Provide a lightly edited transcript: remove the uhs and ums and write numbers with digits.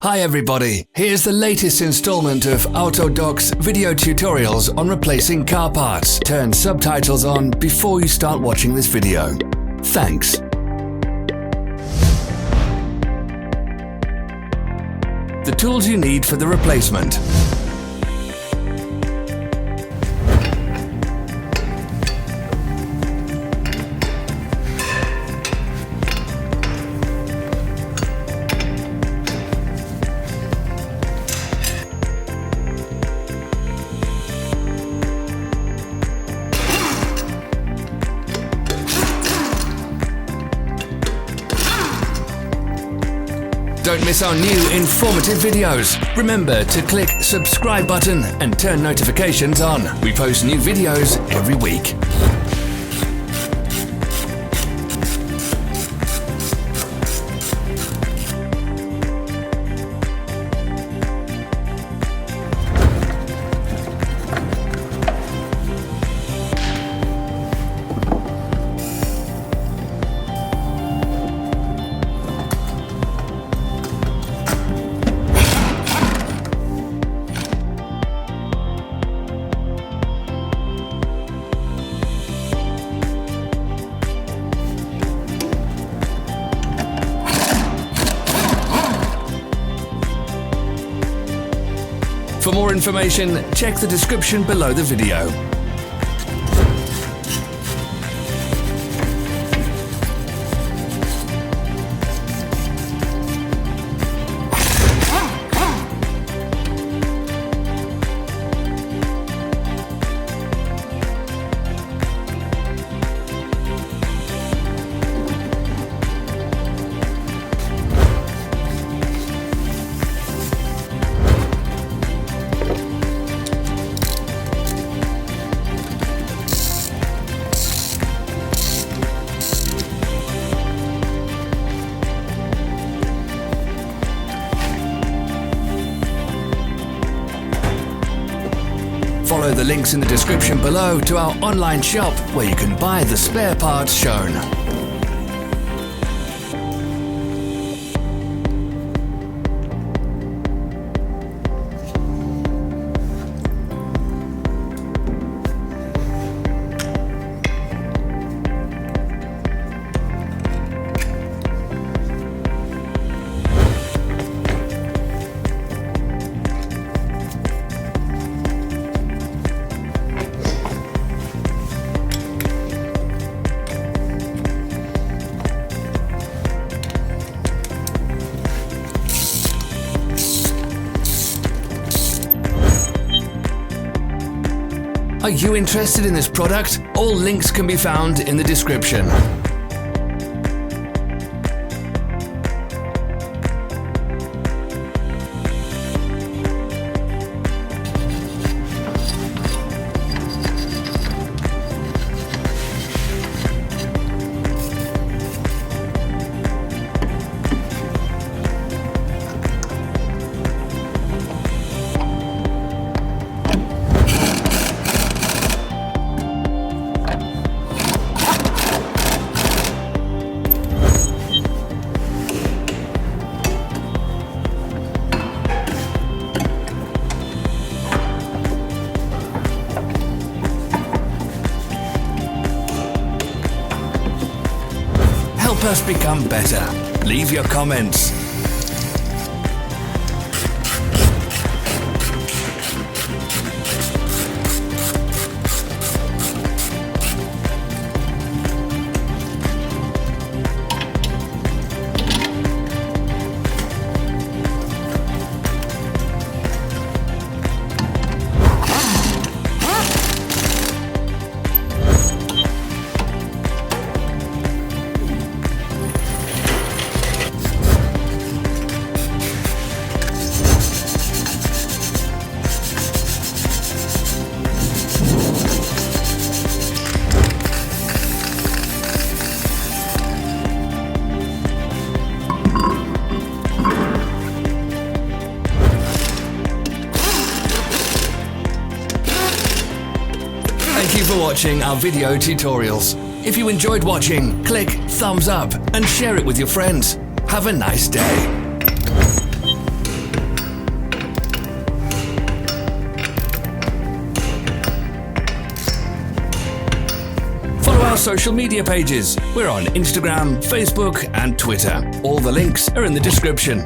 Hi everybody, here's the latest installment of Autodoc's video tutorials on replacing car parts. Turn subtitles on before you start watching this video. Thanks. The tools you need for the replacement. Don't miss our new informative videos. Remember to click subscribe button and turn notifications on. We post new videos every week. For more information, check the description below the video. Follow the links in the description below to our online shop where you can buy the spare parts shown. Are you interested in this product? All links can be found in the description. Help us become better. Leave your comments. Thank you for watching our video tutorials. If you enjoyed watching, click thumbs up and share it with your friends. Have a nice day. our social media pages. We're on Instagram, Facebook, and Twitter. All the links are in the description.